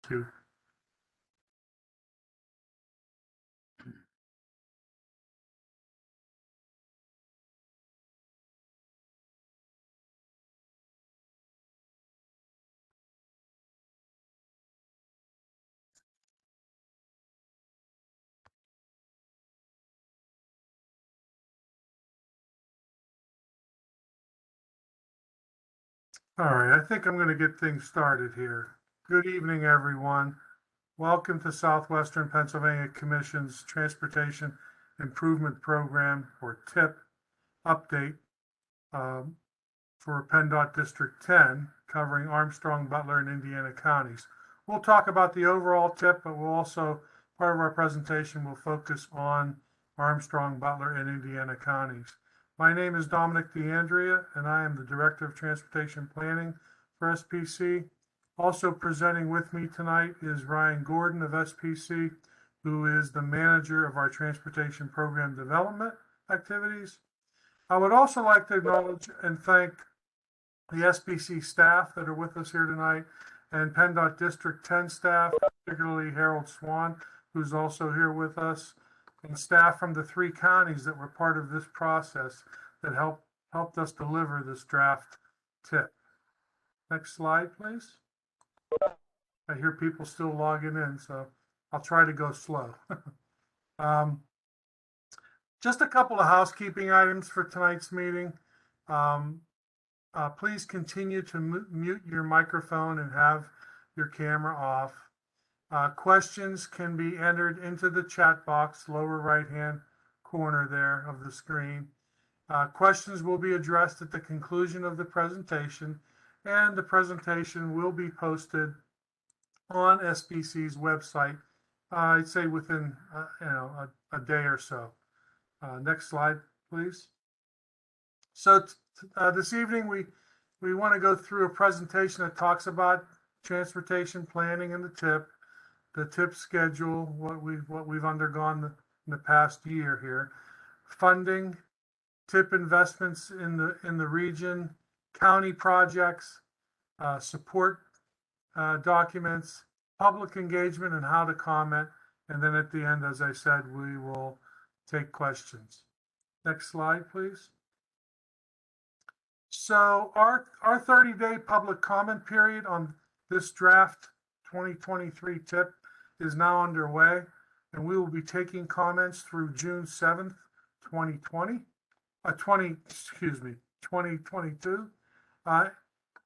Two. All right, I think I'm going to get things started here. Good evening, everyone. Welcome to Southwestern Pennsylvania Commission's Transportation Improvement Program, or TIP, update for PennDOT District 10, covering Armstrong, Butler, and Indiana counties. We'll talk about the overall TIP, but we'll also, part of our presentation will focus on Armstrong, Butler, and Indiana counties. My name is Dominic DeAndrea, and I am the Director of Transportation Planning for SPC. Also presenting with me tonight is Ryan Gordon of SPC, who is the manager of our Transportation Program Development activities. I would also like to acknowledge and thank the SPC staff that are with us here tonight, and PennDOT District 10 staff, particularly Harold Swan, who's also here with us, and staff from the 3 counties that were part of this process that helped us deliver this draft tip. Next slide, please. I hear people still logging in, so I'll try to go slow. Just a couple of housekeeping items for tonight's meeting. Please continue to mute your microphone and have your camera off. Questions can be entered into the chat box, lower right-hand corner there of the screen. Questions will be addressed at the conclusion of the presentation, and the presentation will be posted on SPC's website, I'd say within a day or so. Next slide, please. So this evening we want to go through a presentation that talks about transportation planning and the TIP schedule, what we've undergone in the past year here, funding, TIP investments in the region, county projects, support documents, public engagement, and how to comment. And then at the end, as I said, we will take questions. Next slide, please. So our 30-day public comment period on this draft 2023 TIP is now underway, and we will be taking comments through June 7th, 2022.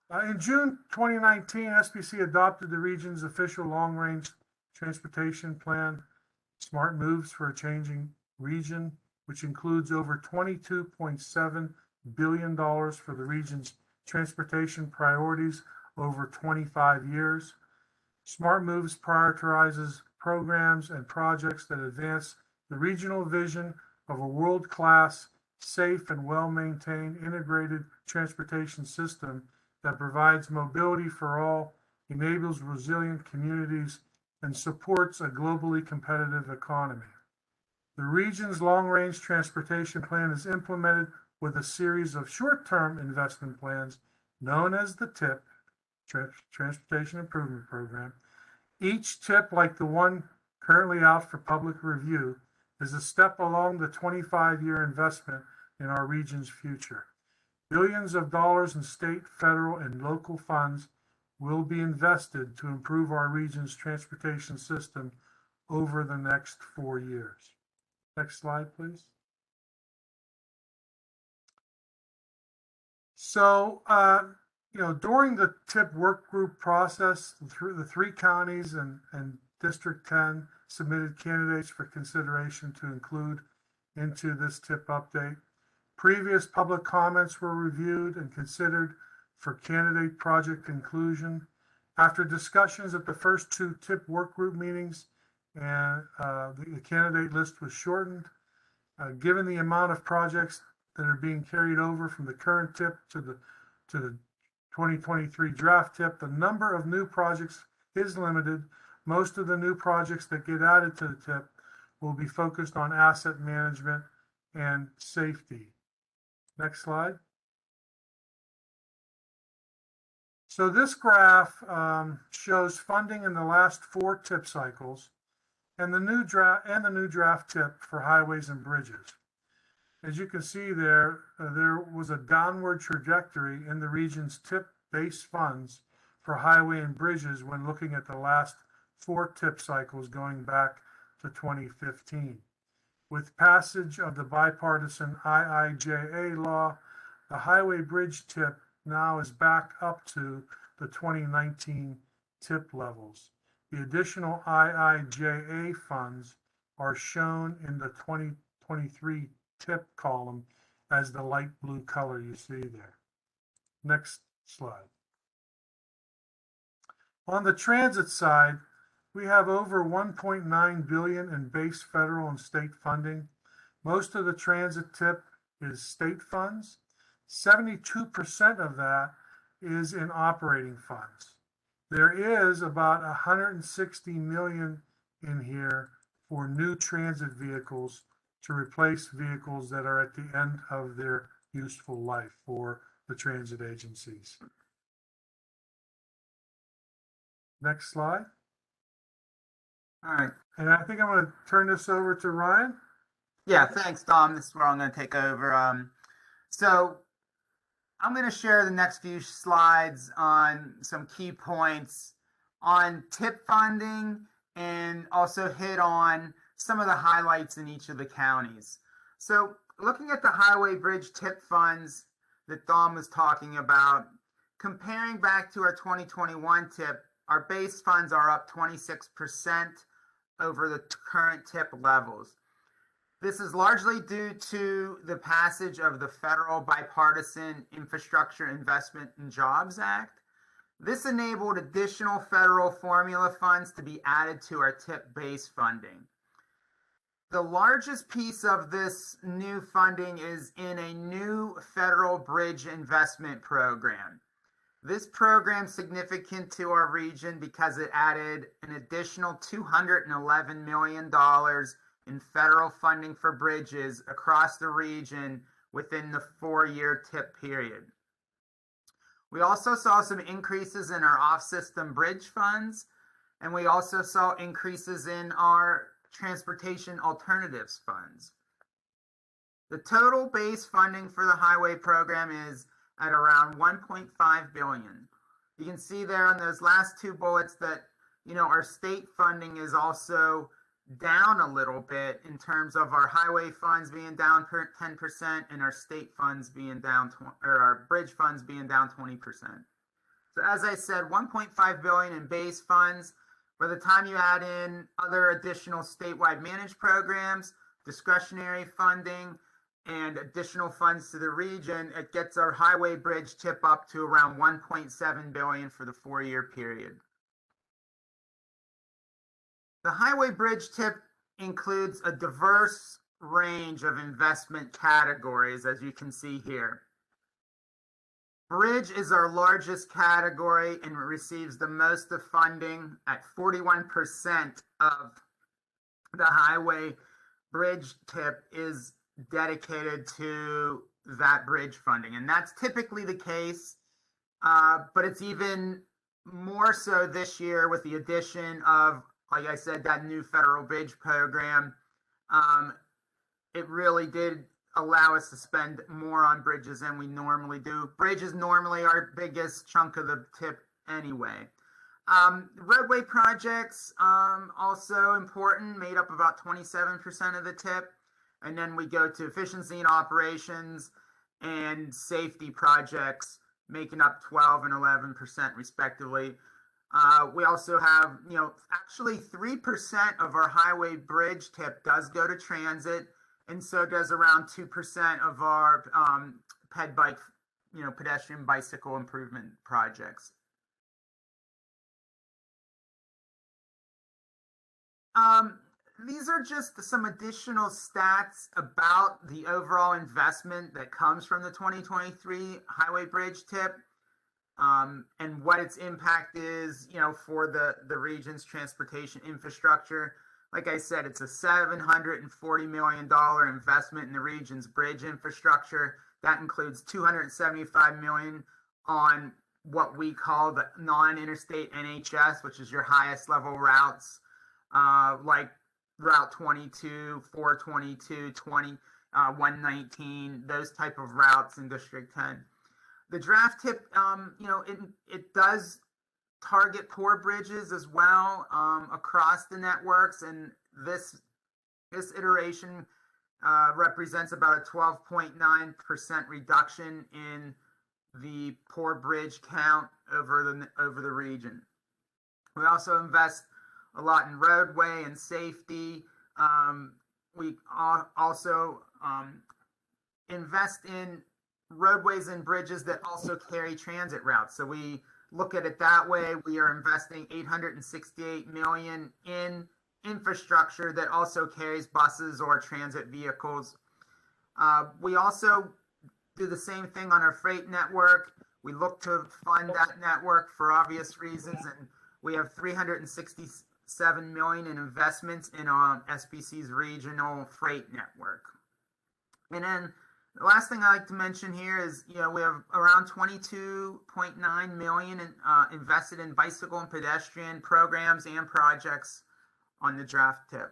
In June 2019, SPC adopted the region's official long-range transportation plan, Smart Moves for a Changing Region, which includes over $22.7 billion for the region's transportation priorities over 25 years. Smart Moves prioritizes programs and projects that advance the regional vision of a world-class, safe, and well-maintained integrated transportation system that provides mobility for all, enables resilient communities, and supports a globally competitive economy. The region's long-range transportation plan is implemented with a series of short-term investment plans known as the TIP, Transportation Improvement Program. Each TIP, like the one currently out for public review, is a step along the 25-year investment in our region's future. Billions of dollars in state, federal, and local funds will be invested to improve our region's transportation system over the next 4 years. Next slide, please. So, during the TIP work group process, the 3 counties and District 10 submitted candidates for consideration to include into this TIP update. Previous public comments were reviewed and considered for candidate project inclusion. After discussions at the first 2 TIP work group meetings, and the candidate list was shortened. Given the amount of projects that are being carried over from the current TIP to the 2023 draft TIP, the number of new projects is limited. Most of the new projects that get added to the TIP will be focused on asset management and safety. Next slide. So this graph shows funding in the last 4 tip cycles and the new draft tip for highways and bridges. As you can see there, there was a downward trajectory in the region's tip-based funds for highway and bridges when looking at the last 4 tip cycles going back to 2015. With passage of the bipartisan IIJA law, the highway bridge tip now is back up to the 2019 tip levels. The additional IIJA funds are shown in the 2023 tip column as the light blue color you see there. Next slide. On the transit side, we have over $1.9 billion in base federal and state funding. Most of the transit tip is state funds. 72% of that is in operating funds. There is about $160 million in here for new transit vehicles to replace vehicles that are at the end of their useful life for the transit agencies. Next slide. All right. And I think I'm going to turn this over to Ryan. Yeah, thanks, Dom. This is where I'm going to take over. So I'm going to share the next few slides on some key points on tip funding and also hit on some of the highlights in each of the counties. So looking at the highway bridge tip funds that Dom was talking about, comparing back to our 2021 tip, our base funds are up 26% over the current tip levels. This is largely due to the passage of the federal bipartisan Infrastructure Investment and Jobs Act. This enabled additional federal formula funds to be added to our tip base funding. The largest piece of this new funding is in a new federal bridge investment program. This program is significant to our region because it added an additional $211 million in federal funding for bridges across the region within the 4-year tip period. We also saw some increases in our off-system bridge funds, and we also saw increases in our transportation alternatives funds. The total base funding for the highway program is at around $1.5 billion. You can see there on those last 2 bullets that, our state funding is also down a little bit in terms of our highway funds being down 10% and our state funds being down, or our bridge funds being down 20%. So as I said, $1.5 billion in base funds. By the time you add in other additional statewide managed programs, discretionary funding, and additional funds to the region, it gets our highway bridge tip up to around $1.7 billion for the 4-year period. The highway bridge tip includes a diverse range of investment categories, as you can see here. Bridge is our largest category and receives the most of funding at 41% of the highway bridge tip is dedicated to that bridge funding. And that's typically the case, but it's even more so this year with the addition of, like I said, that new federal bridge program. It really did allow us to spend more on bridges than we normally do. Bridges normally our biggest chunk of the tip anyway. Roadway projects, also important, made up about 27% of the tip. And then we go to efficiency and operations and safety projects, making up 12 and 11% respectively. We also have, actually 3% of our highway bridge tip does go to transit, and so does around 2% of our ped bike, pedestrian bicycle improvement projects. These are just some additional stats about the overall investment that comes from the 2023 highway bridge tip, and what its impact is, for the region's transportation infrastructure. Like I said, it's a $740 million investment in the region's bridge infrastructure. That includes $275 million on what we call the non-interstate NHS, which is your highest level routes, like Route 22, 422, 119, those type of routes in District 10. The draft tip, it does target poor bridges as well across the networks, and this iteration represents about a 12.9% reduction in the poor bridge count over the region. We also invest a lot in roadway and safety. We also invest in roadways and bridges that also carry transit routes. So we look at it that way. We are investing $868 million in infrastructure that also carries buses or transit vehicles. We also do the same thing on our freight network. We look to fund that network for obvious reasons, and we have $367 million in investments in SBC's regional freight network. And then the last thing I like to mention here is, we have around $22.9 million invested in bicycle and pedestrian programs and projects on the draft tip.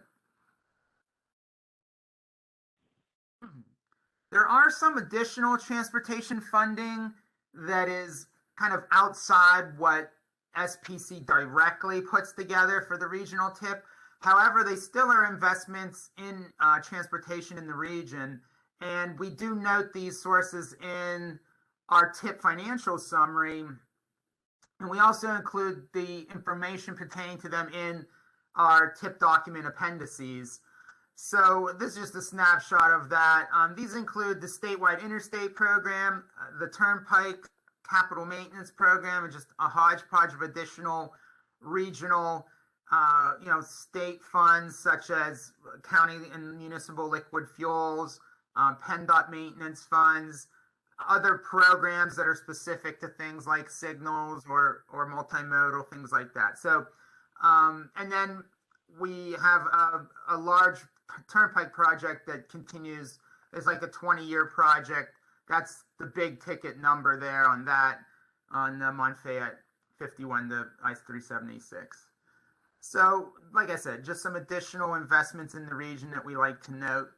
There are some additional transportation funding that is kind of outside what SPC directly puts together for the regional tip. However, they still are investments in transportation in the region. And we do note these sources in our tip financial summary. And we also include the information pertaining to them in our tip document appendices. So this is just a snapshot of that. These include the statewide interstate program, the turnpike capital maintenance program, and just a hodgepodge of additional regional, state funds such as county and municipal liquid fuels, PennDOT maintenance funds, other programs that are specific to things like signals or multimodal, things like that. So, and then we have a large turnpike project that continues. It's like a 20-year project. That's the big ticket number there on that, on Monfayette 51 to I-376. So, like I said, just some additional investments in the region that we like to note.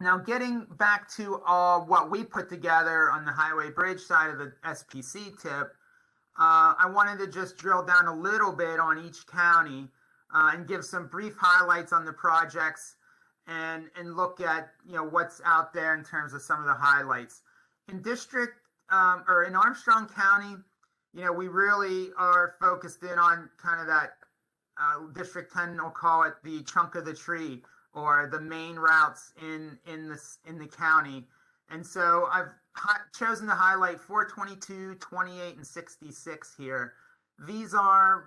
Now, getting back to what we put together on the highway bridge side of the SPC tip, I wanted to just drill down a little bit on each county and give some brief highlights on the projects and look at what's out there in terms of some of the highlights. In in Armstrong County, we really are focused in on kind of that District 10, we'll call it the trunk of the tree, or the main routes in the county. And so I've chosen to highlight 422, 28, and 66 here. These are,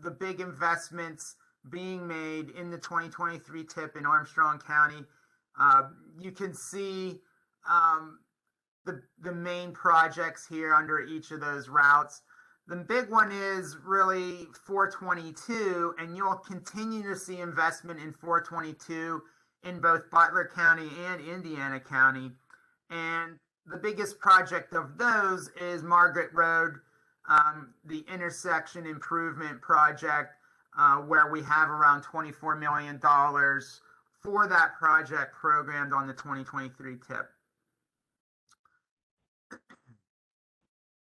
the big investments being made in the 2023 tip in Armstrong County. You can see the main projects here under each of those routes. The big one is really 422, and you'll continue to see investment in 422 in both Butler County and Indiana County. And the biggest project of those is Margaret Road, the intersection improvement project, where we have around $24 million for that project programmed on the 2023 tip.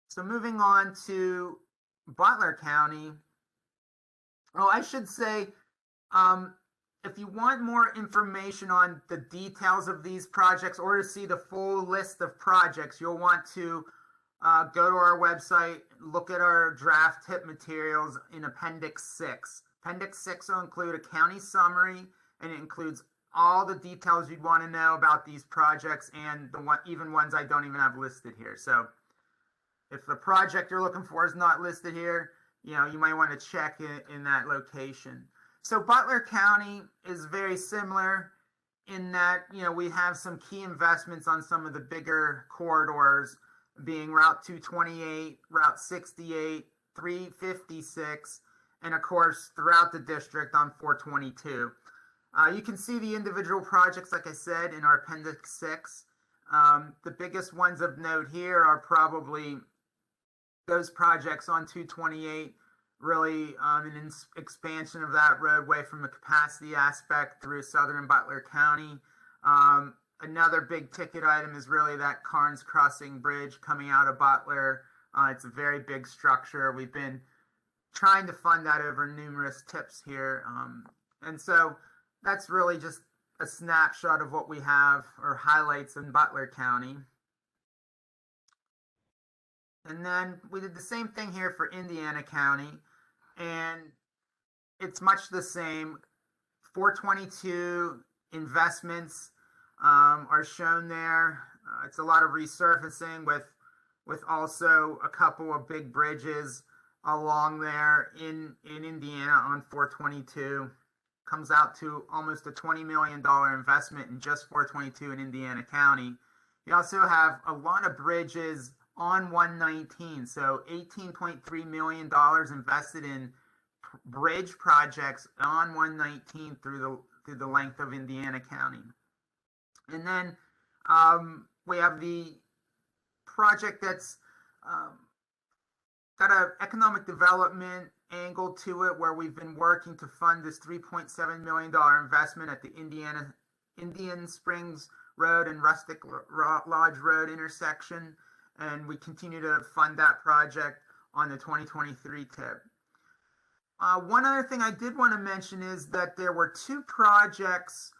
So moving on to Butler County. Oh, I should say, if you want more information on the details of these projects or to see the full list of projects, you'll want to go to our website, look at our draft tip materials in Appendix 6. Appendix 6 will include a county summary, and it includes all the details you'd want to know about these projects and even ones I don't even have listed here. So if the project you're looking for is not listed here, you might want to check in that location. So Butler County is very similar in that, we have some key investments on some of the bigger corridors, being Route 228, Route 68, 356, and of course throughout the district on 422. You can see the individual projects, like I said, in our Appendix 6. The biggest ones of note here are probably those projects on 228, really an expansion of that roadway from a capacity aspect through southern Butler County. Another big ticket item is really that Carnes Crossing Bridge coming out of Butler. It's a very big structure. We've been trying to fund that over numerous tips here. And so that's really just a snapshot of what we have or highlights in Butler County. And then we did the same thing here for Indiana County, and it's much the same. 422 investments are shown there. It's a lot of resurfacing with also a couple of big bridges along there in Indiana on 422. Comes out to almost a $20 million investment in just 422 in Indiana County. You also have a lot of bridges on 119, so $18.3 million invested in bridge projects on 119 through the length of Indiana County. And then we have the project that's got an economic development angle to it, where we've been working to fund this $3.7 million investment at the Indian Springs Road and Rustic Lodge Road intersection. And we continue to fund that project on the 2023 tip. One other thing I did want to mention is that there were two projects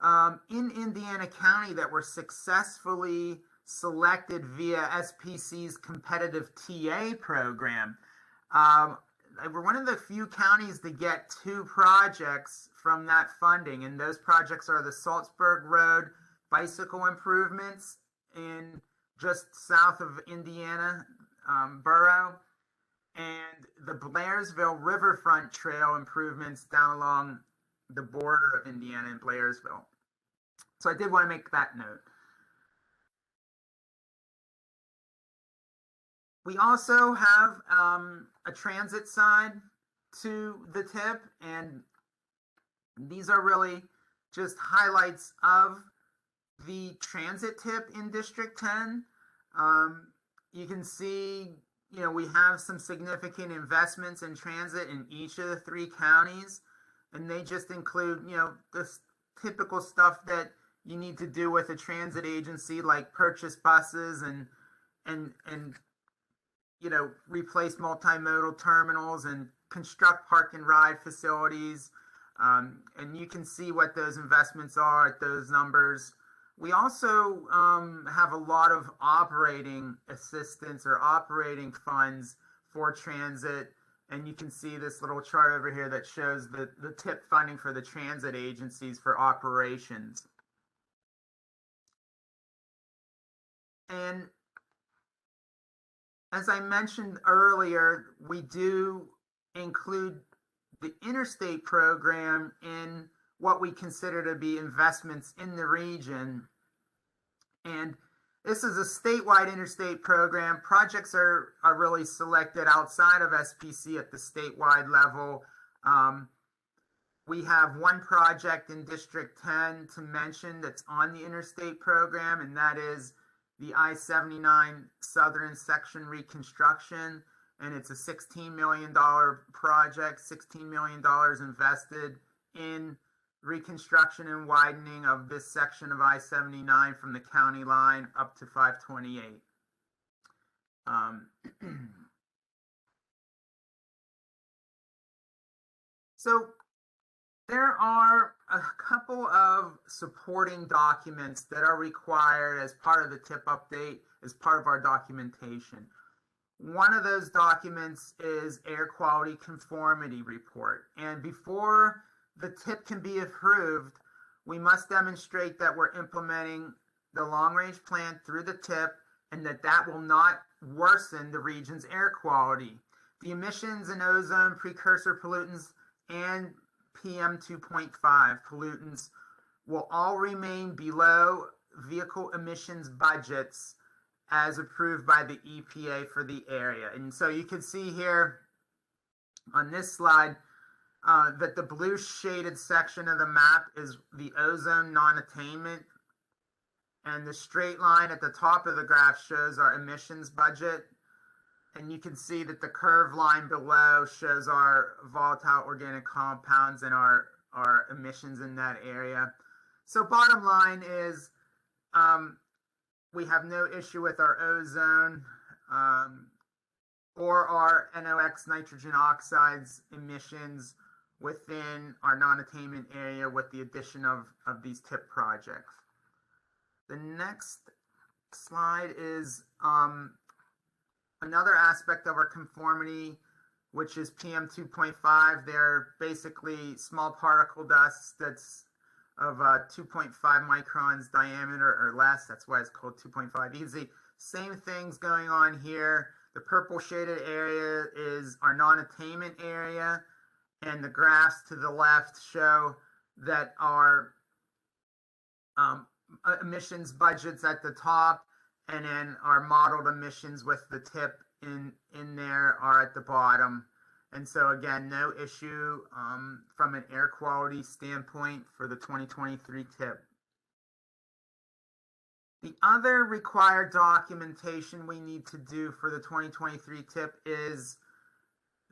in Indiana County that were successfully selected via SPC's competitive TA program. We're one of the few counties to get two projects from that funding, and those projects are the Salzburg Road bicycle improvements in just south of Indiana borough, and the Blairsville Riverfront Trail improvements down along the border of Indiana and Blairsville. So I did want to make that note. We also have a transit side to the tip, and these are really just highlights of the transit tip in District 10. You can see, we have some significant investments in transit in each of the three counties, and they just include, this typical stuff that you need to do with a transit agency, like purchase buses and replace multimodal terminals and construct park and ride facilities. And you can see what those investments are at those numbers. We also have a lot of operating assistance or operating funds for transit. And you can see this little chart over here that shows the tip funding for the transit agencies for operations. And as I mentioned earlier, we do include the Interstate program in what we consider to be investments in the region. And this is a statewide interstate program. Projects are really selected outside of SPC at the statewide level. We have one project in District 10 to mention that's on the interstate program, and that is the I-79 Southern Section reconstruction, and it's a $16 million project, $16 million invested in reconstruction and widening of this section of I-79 from the county line up to 528. So there are a couple of supporting documents that are required as part of the TIP update, as part of our documentation. One of those documents is Air Quality Conformity Report. And before the TIP can be approved, we must demonstrate that we're implementing the long-range plan through the TIP and that will not worsen the region's air quality. The emissions and ozone precursor pollutants and PM 2.5 pollutants will all remain below vehicle emissions budgets as approved by the EPA for the area. And so you can see here on this slide that the blue shaded section of the map is the ozone non-attainment, and the straight line at the top of the graph shows our emissions budget. and you can see that the curved line below shows our volatile organic compounds and our emissions in that area. So bottom line is we have no issue with our ozone or our NOx nitrogen oxides emissions within our non-attainment area with the addition of these TIP projects. The next slide is another aspect of our conformity, which is PM 2.5. They're basically small particle dust that's of 2.5 microns diameter or less. That's why it's called 2.5. You can see same things going on here. The purple shaded area is our non-attainment area, and the graphs to the left show that our emissions budgets at the top, and then our modeled emissions with the TIP in there are at the bottom. And so again, no issue from an air quality standpoint for the 2023 TIP. The other required documentation we need to do for the 2023 TIP is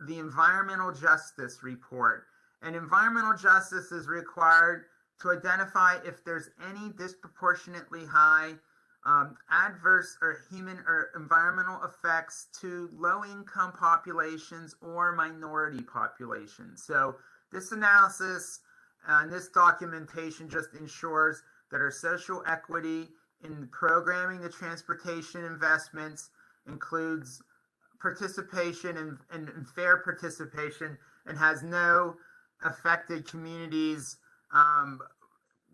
the environmental justice report. And environmental justice is required to identify if there's any disproportionately high adverse or human or environmental effects to low-income populations or minority populations. So this analysis and this documentation just ensures that our social equity in programming the transportation investments includes participation and fair participation, and has no affected communities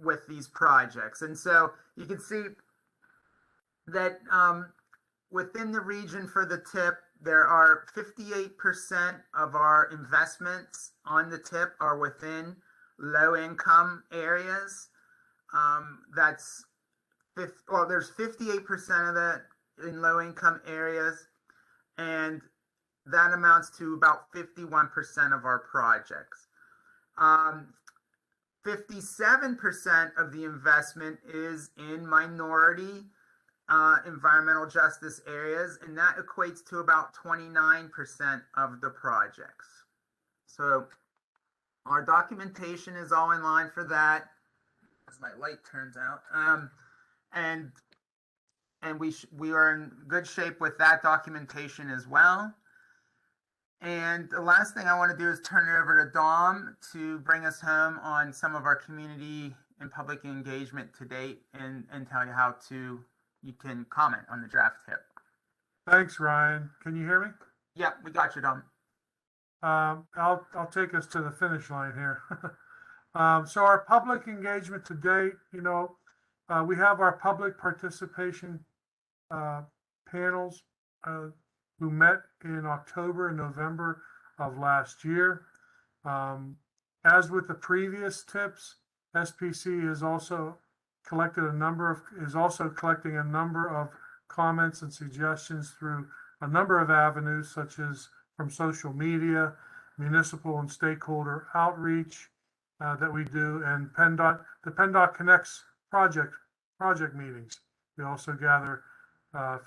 with these projects. And so you can see that within the region for the TIP, there are 58% of our investments on the TIP are within low-income areas. There's 58% of that in low-income areas, and that amounts to about 51% of our projects. 57% of the investment is in minority environmental justice areas, and that equates to about 29% of the projects. So our documentation is all in line for that, as my light turns out. And we are in good shape with that documentation as well. And the last thing I want to do is turn it over to Dom to bring us home on some of our community and public engagement to date, and tell you how you can comment on the draft TIP. Thanks, Ryan. Can you hear me? Yeah, we got you, Dom. I'll take us to the finish line here. So our public engagement to date, we have our public participation panels who met in October and November of last year. As with the previous TIPs, SPC is also collecting a number of comments and suggestions through a number of avenues, such as from social media, municipal and stakeholder outreach that we do, and the PennDOT Connects project meetings. We also gather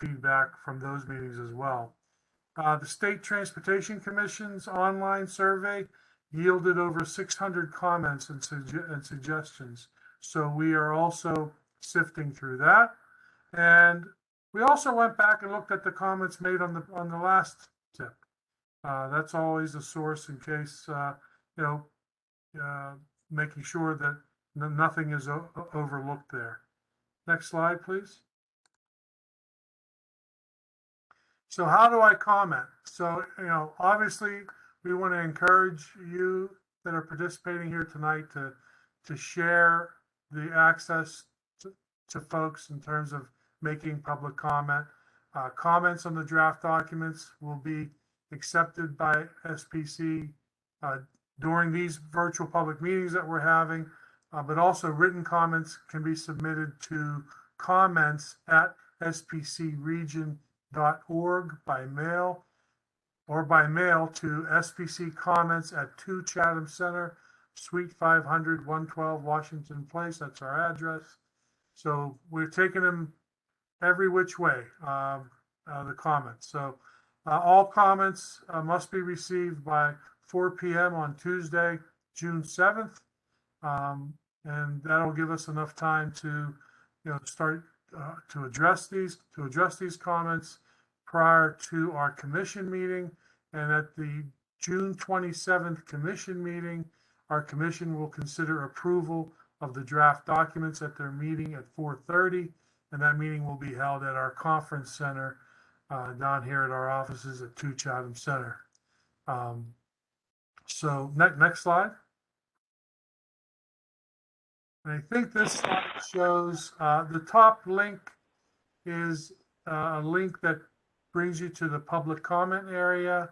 feedback from those meetings as well. The State Transportation Commission's online survey yielded over 600 comments and suggestions. So we are also sifting through that. And we also went back and looked at the comments made on the last TIP. That's always a source in case, making sure that nothing is overlooked there. Next slide, please. So how do I comment? So, obviously we want to encourage you that are participating here tonight to share the access to folks in terms of making public comment. Comments on the draft documents will be accepted by SPC during these virtual public meetings that we're having, but also written comments can be submitted to comments@spcregion.org by mail, or by mail to SPC Comments at 2 Chatham Center, Suite 500, 112 Washington Place. That's our address. So we're taking them every which way, the comments. So All comments must be received by 4 p.m. on Tuesday, June 7th. And that'll give us enough time to, start to address these comments prior to our commission meeting. And at the June 27th commission meeting, our commission will consider approval of the draft documents at their meeting at 4:30. And that meeting will be held at our conference center down here at our offices at 2 Chatham Center. So next slide. And I think this slide shows the top link is a link that brings you to the public comment area.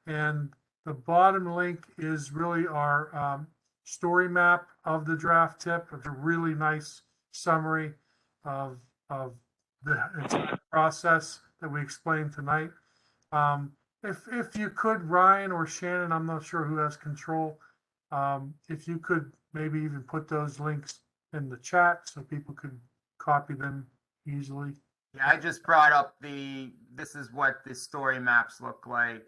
And the bottom link is really our story map of the draft tip. It's a really nice summary of the entire process that we explained tonight. If you could, Ryan or Shannon, I'm not sure who has control, if you could maybe even put those links in the chat so people could copy them easily. Yeah, I just brought up this is what the story maps look like.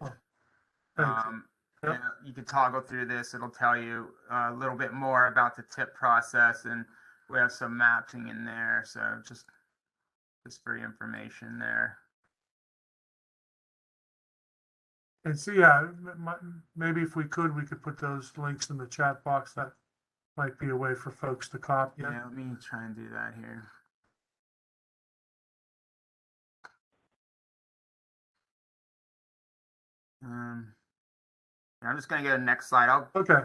Yep. You can toggle through this. It'll tell you a little bit more about the tip process, and we have some mapping in there. So just for your information there. And so, yeah, maybe if we could put those links in the chat box. That might be a way for folks to copy. Yeah, let me try and do that here. I'm just going to go to the next slide. Okay.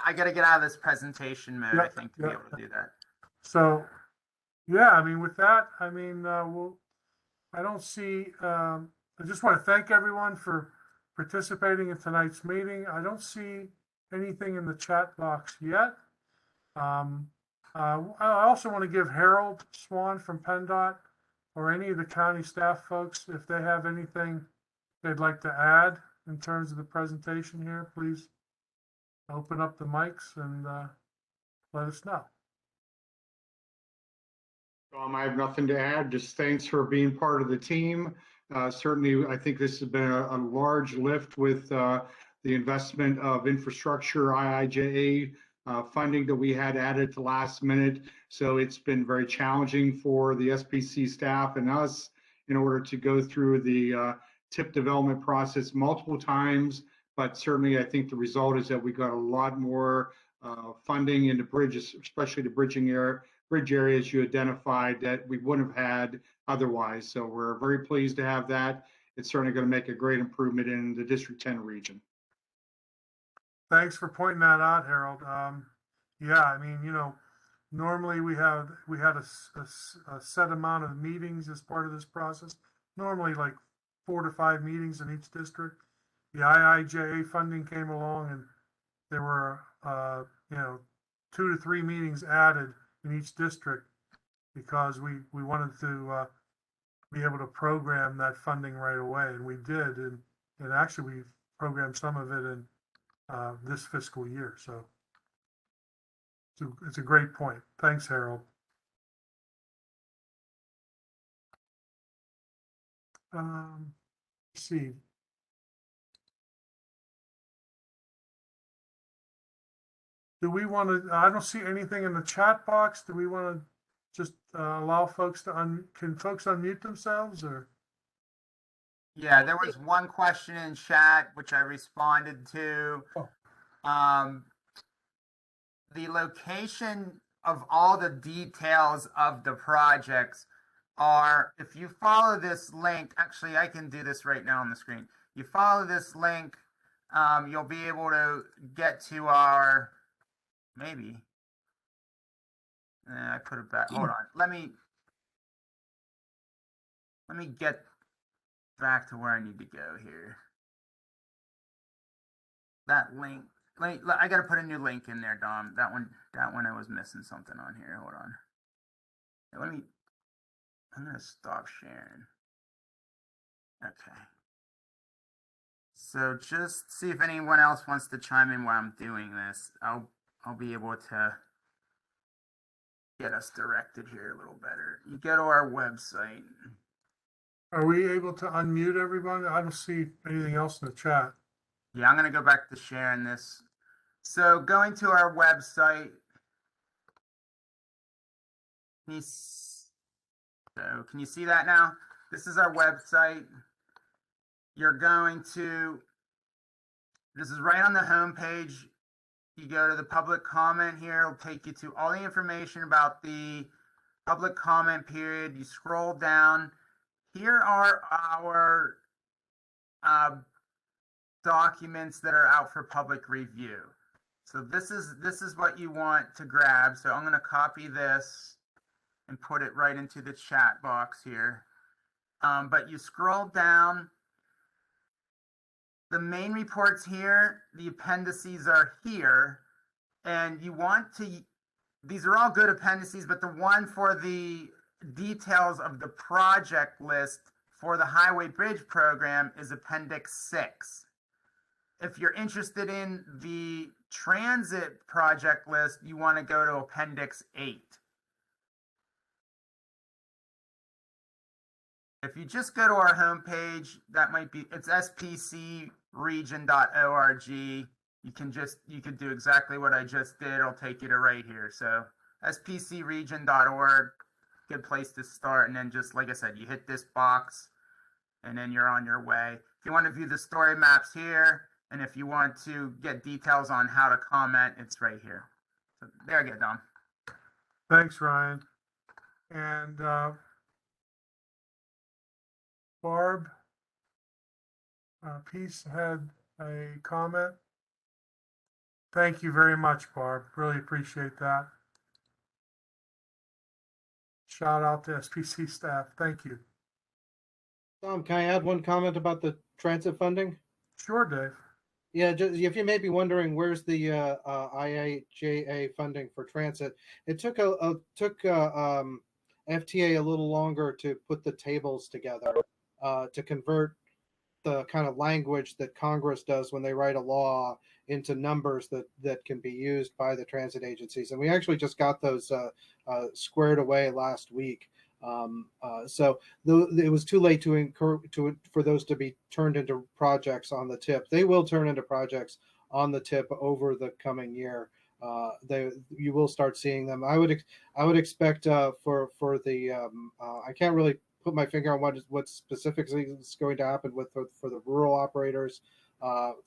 I got to get out of this presentation mode, I think, to be able to do that. So, yeah, I mean, with that, I mean, I don't see, I just want to thank everyone for participating in tonight's meeting. I don't see anything in the chat box yet. I also want to give Harold Swan from PennDOT or any of the county staff folks, if they have anything they'd like to add in terms of the presentation here, please open up the mics and let us know. I have nothing to add. Just thanks for being part of the team. Certainly, I think this has been a large lift with the investment of infrastructure, IIJA funding that we had added to last minute. So it's been very challenging for the SPC staff and us in order to go through the tip development process multiple times. But certainly, I think the result is that we got a lot more funding in the bridges, especially the bridge areas you identified that we wouldn't have had otherwise. So we're very pleased to have that. It's certainly going to make a great improvement in the District 10 region. Thanks for pointing that out, Harold. Yeah, I mean, normally we had a set amount of meetings as part of this process. Normally like 4 to 5 meetings in each district. The IIJA funding came along and there were 2 to 3 meetings added in each district because we wanted to be able to program that funding right away, and we did, and actually we programmed some of it in this fiscal year. So it's a great point. Thanks, Harold. Let's see. Do we want to, I don't see anything in the chat box. Do we want to just allow folks to can folks unmute themselves or? Yeah, there was one question in chat, which I responded to. The location of all the details of the projects are, if you follow this link, actually, I can do this right now on the screen. You follow this link, you'll be able to get to our, maybe. I put it back. Hold on. Let me get back to where I need to go here. That link. I got to put a new link in there, Dom. That one I was missing something on here. Hold on. I'm going to stop sharing. Okay. So just see if anyone else wants to chime in while I'm doing this. I'll be able to get us directed here a little better. You go to our website. Are we able to unmute everyone? I don't see anything else in the chat. Yeah, I'm going to go back to sharing this. So going to our website, can you see that now? This is our website. You're going to, this is right on the home page. You go to the public comment here. It'll take you to all the information about the public comment period. You scroll down. Here are our documents that are out for public review. So this is what you want to grab. So I'm going to copy this and put it right into the chat box here. But you scroll down. The main reports here, the appendices are here, and you want to, these are all good appendices, but the one for the details of the project list for the Highway Bridge Program is Appendix 6. If you're interested in the transit project list, you want to go to Appendix 8. If you just go to our homepage, that might be, it's spcregion.org. You could do exactly what I just did. It'll take you to right here. So spcregion.org, good place to start. And then just, like I said, you hit this box and then you're on your way. If you want to view the story maps here, and if you want to get details on how to comment, it's right here. So there you go, Dom. Thanks, Ryan. And Barb, Peace had a comment. Thank you very much, Barb. Really appreciate that. Shout out to SPC staff. Thank you. Tom, can I add one comment about the transit funding? Sure, Dave. Yeah, just, if you may be wondering, where's the IIJA funding for transit? It took FTA a little longer to put the tables together to convert the kind of language that Congress does when they write a law into numbers that can be used by the transit agencies. And we actually just got those squared away last week. So it was too late for those to be turned into projects on the tip. They will turn into projects on the tip over the coming year. You will start seeing them. I would expect for the I can't really put my finger on what specifically is going to happen for the rural operators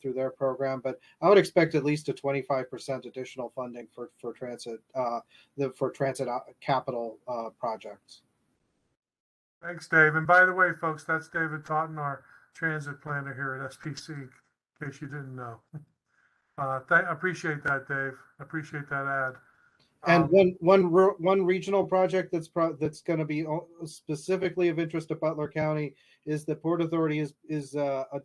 through their program, but I would expect at least a 25% additional funding for transit capital projects. Thanks, Dave. And by the way, folks, that's David Totten, our transit planner here at SPC, in case you didn't know. I appreciate that, Dave. I appreciate that ad. And one regional project that's going to be specifically of interest to Butler County is the Port Authority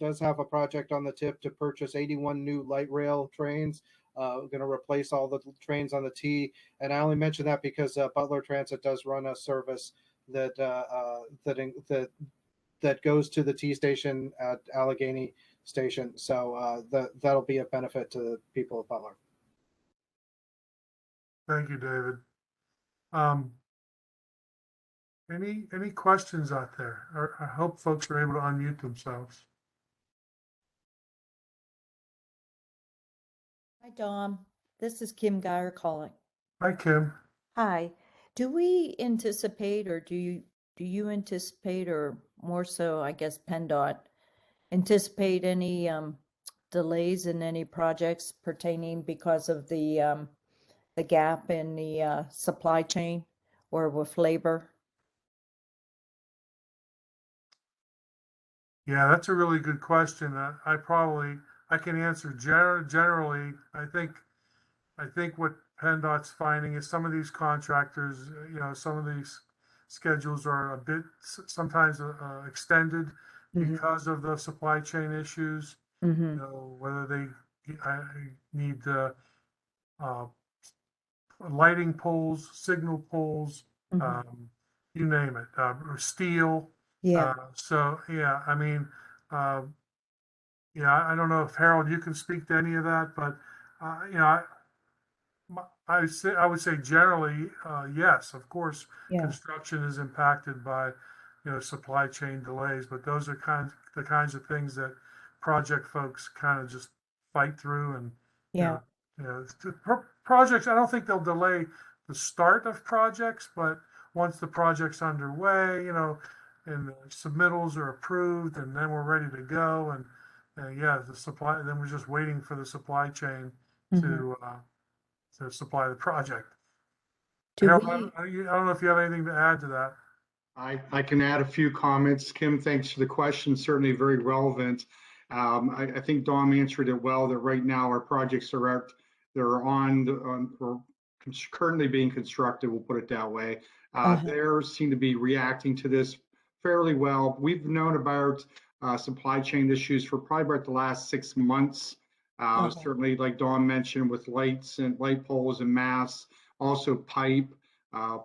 does have a project on the tip to purchase 81 new light rail trains. Going to replace all the trains on the T. And I only mention that because Butler Transit does run a service that goes to the T station at Allegheny Station. So that'll be a benefit to the people of Butler. Thank you, David. Any questions out there? I hope folks are able to unmute themselves. Hi, Dom. This is Kim Geyer calling. Hi, Kim. Hi. Do we anticipate, or do you anticipate, or more so, I guess, PennDOT anticipate any delays in any projects pertaining because of the gap in the supply chain or with labor? Yeah, that's a really good question. I can answer generally. I think what PennDOT's finding is some of these contractors, some of these schedules are a bit sometimes extended because of the supply chain issues. Mm-hmm. Whether they need lighting poles, signal poles, you name it, or steel. Yeah. So yeah, I mean, I don't know if Harold, you can speak to any of that, but I would say generally, yes, of course, Yeah. construction is impacted by, supply chain delays, but those are the kinds of things that project folks kind of just fight through. And Yeah. projects, I don't think they'll delay the start of projects, but once the project's underway, and the submittals are approved, and then we're ready to go. And then we're just waiting for the supply chain to supply the project. Do Harold, we, I don't know if you have anything to add to that. I can add a few comments. Kim, thanks for the question. Certainly very relevant. I think Dom answered it well, that right now our projects are or currently being constructed, we'll put it that way. They seem to be reacting to this fairly well. We've known about supply chain issues for probably about the last 6 months. Certainly, like Dawn mentioned, with lights and light poles and masts, also pipe.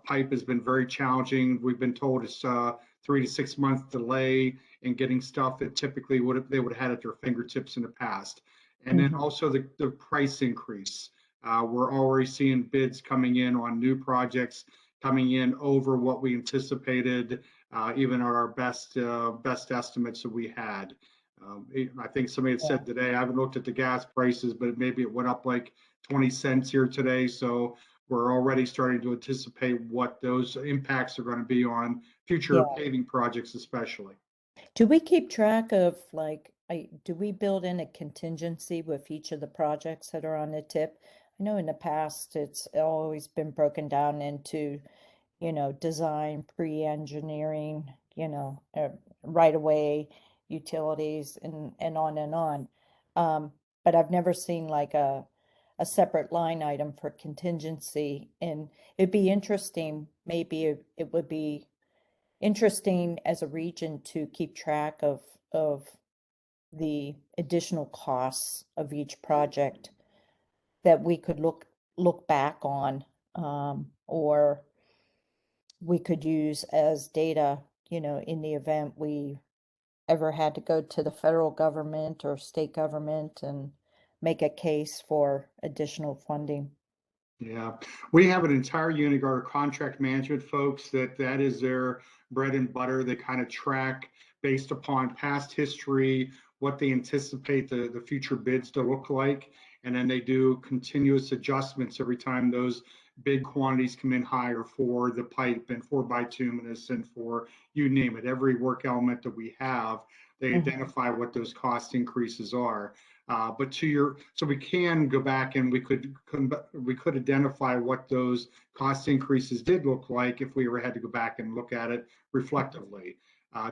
Pipe has been very challenging. We've been told it's 3 to 6 month delay in getting stuff that typically they would have had at their fingertips in the past. And then also the price increase. We're already seeing bids coming in on new projects coming in over what we anticipated, even at our best estimates that we had. I think somebody had said today, I haven't looked at the gas prices, but maybe it went up like 20 cents here today. So we're already starting to anticipate what those impacts are going to be on future paving projects, especially. do we keep track of do we build in a contingency with each of the projects that are on the tip? I know in the past it's always been broken down into, design, pre-engineering, right away, utilities, and on and on. But I've never seen like a separate line item for contingency. And it'd be interesting, maybe it would be interesting as a region to keep track of the additional costs of each project that we could look back on, or we could use as data, in the event we ever had to go to the federal government or state government and make a case for additional funding. Yeah, we have an entire unit, our contract management folks, that is their bread and butter. They kind of track based upon past history, what they anticipate the future bids to look like. And then they do continuous adjustments every time those big quantities come in higher for the pipe and for bituminous and for you name it. Every work element that we have, they identify what those cost increases are. But so we can go back and we could identify what those cost increases did look like if we ever had to go back and look at it reflectively.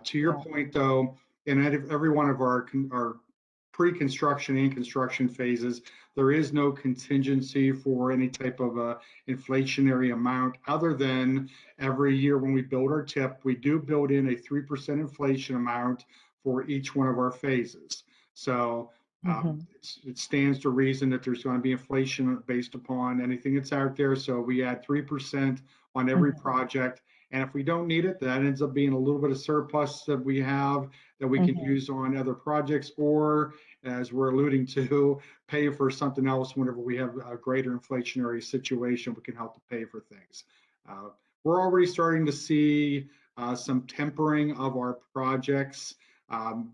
To your point, though, in every one of our pre-construction and construction phases, there is no contingency for any type of inflationary amount, other than every year when we build our tip, we do build in a 3% inflation amount for each one of our phases. So it stands to reason that there's going to be inflation based upon anything that's out there. So we add 3% on every project. And if we don't need it, that ends up being a little bit of surplus that we have that we can use on other projects, or as we're alluding to, pay for something else whenever we have a greater inflationary situation, we can help to pay for things. We're already starting to see some tempering of our projects,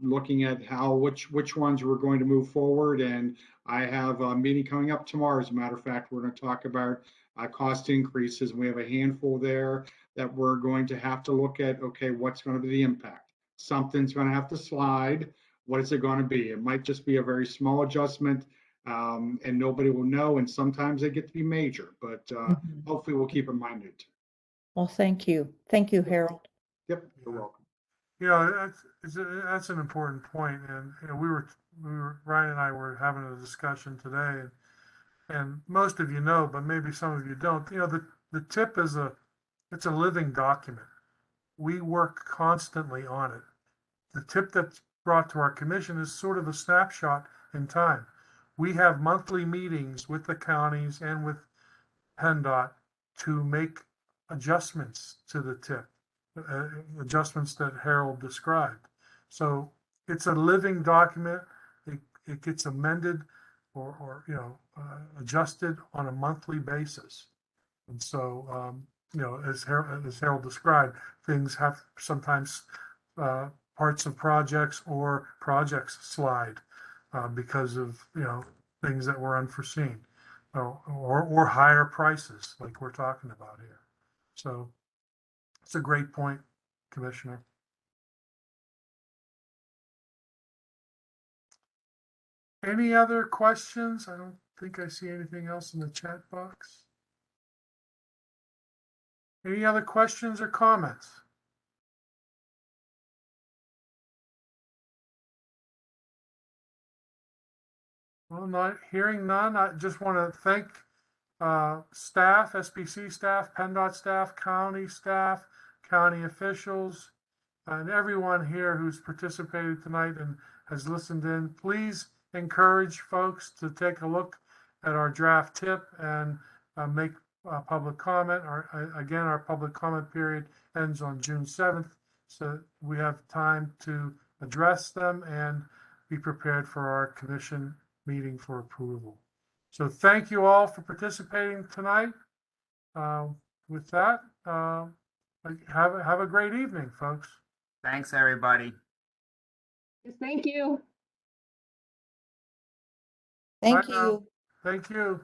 looking at which ones we're going to move forward. And I have a meeting coming up tomorrow. As a matter of fact, we're going to talk about cost increases. We have a handful there that we're going to have to look at, okay, what's going to be the impact? Something's going to have to slide. What is it going to be? It might just be a very small adjustment, and nobody will know. And sometimes they get to be major, but hopefully we'll keep it minute. Well, thank you. Thank you, Harold. Yep, you're welcome. That's an important point. And Ryan and I were having a discussion today, and most of you know, but maybe some of you don't. The tip is it's a living document. We work constantly on it. The tip that's brought to our commission is sort of a snapshot in time. We have monthly meetings with the counties and with PennDOT to make adjustments to the tip, adjustments that Harold described. So it's a living document. It gets amended or adjusted on a monthly basis. And so as Harold described, things have sometimes parts of projects or projects slide because of, things that were unforeseen or higher prices like we're talking about here. So it's a great point, Commissioner. Any other questions? I don't think I see anything else in the chat box. Any other questions or comments? Well, not hearing none. I just want to thank staff, SBC staff, PennDOT staff, county staff, county officials, and everyone here who's participated tonight and has listened in. Please encourage folks to take a look at our draft tip and make public comment. Again, our public comment period ends on June 7th, so we have time to address them and be prepared for our commission meeting for approval. So thank you all for participating tonight. With that, have a great evening, folks. Thanks, everybody. Thank you. Thank Bye now. you. Thank you.